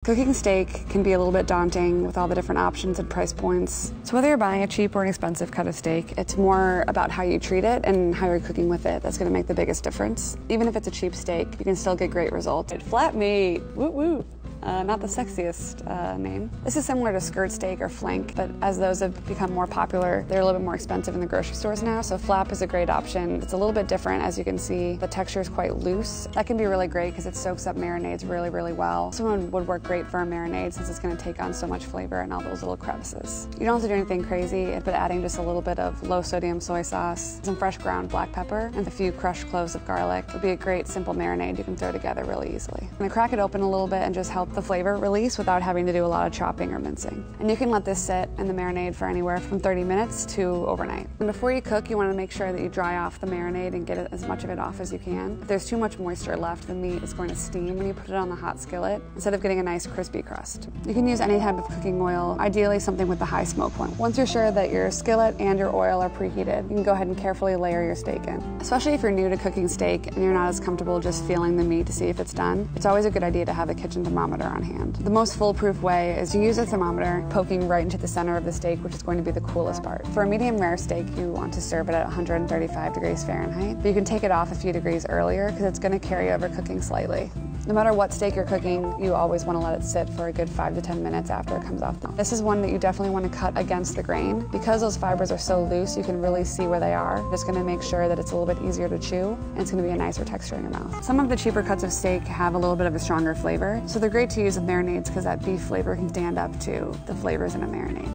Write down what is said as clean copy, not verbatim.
Cooking steak can be a little bit daunting with all the different options and price points. So whether you're buying a cheap or an expensive cut of steak, it's more about how you treat it and how you're cooking with it that's going to make the biggest difference. Even if it's a cheap steak, you can still get great results. Flat meat, woo woo. Not the sexiest name. This is similar to skirt steak or flank, but as those have become more popular, they're a little bit more expensive in the grocery stores now, so flap is a great option. It's a little bit different, as you can see. The texture is quite loose. That can be really great because it soaks up marinades really, really well. This one would work great for a marinade since it's going to take on so much flavor and all those little crevices. You don't have to do anything crazy, but adding just a little bit of low-sodium soy sauce, some fresh ground black pepper, and a few crushed cloves of garlic would be a great, simple marinade you can throw together really easily. I'm going to crack it open a little bit and just help the flavor release without having to do a lot of chopping or mincing. And you can let this sit in the marinade for anywhere from 30 minutes to overnight. And before you cook, you want to make sure that you dry off the marinade and get as much of it off as you can. If there's too much moisture left, the meat is going to steam when you put it on the hot skillet instead of getting a nice crispy crust. You can use any type of cooking oil, ideally something with a high smoke point. Once you're sure that your skillet and your oil are preheated, you can go ahead and carefully layer your steak in. Especially if you're new to cooking steak and you're not as comfortable just feeling the meat to see if it's done, it's always a good idea to have a kitchen thermometer on hand. The most foolproof way is to use a thermometer poking right into the center of the steak, which is going to be the coolest part. For a medium rare steak, you want to serve it at 135 degrees Fahrenheit, but you can take it off a few degrees earlier because it's going to carry over cooking slightly. No matter what steak you're cooking, you always want to let it sit for a good 5 to 10 minutes after it comes off. This is one that you definitely want to cut against the grain. Because those fibers are so loose, you can really see where they are. Just going to make sure that it's a little bit easier to chew, and it's going to be a nicer texture in your mouth. Some of the cheaper cuts of steak have a little bit of a stronger flavor, so they're great to use with marinades because that beef flavor can stand up to the flavors in a marinade.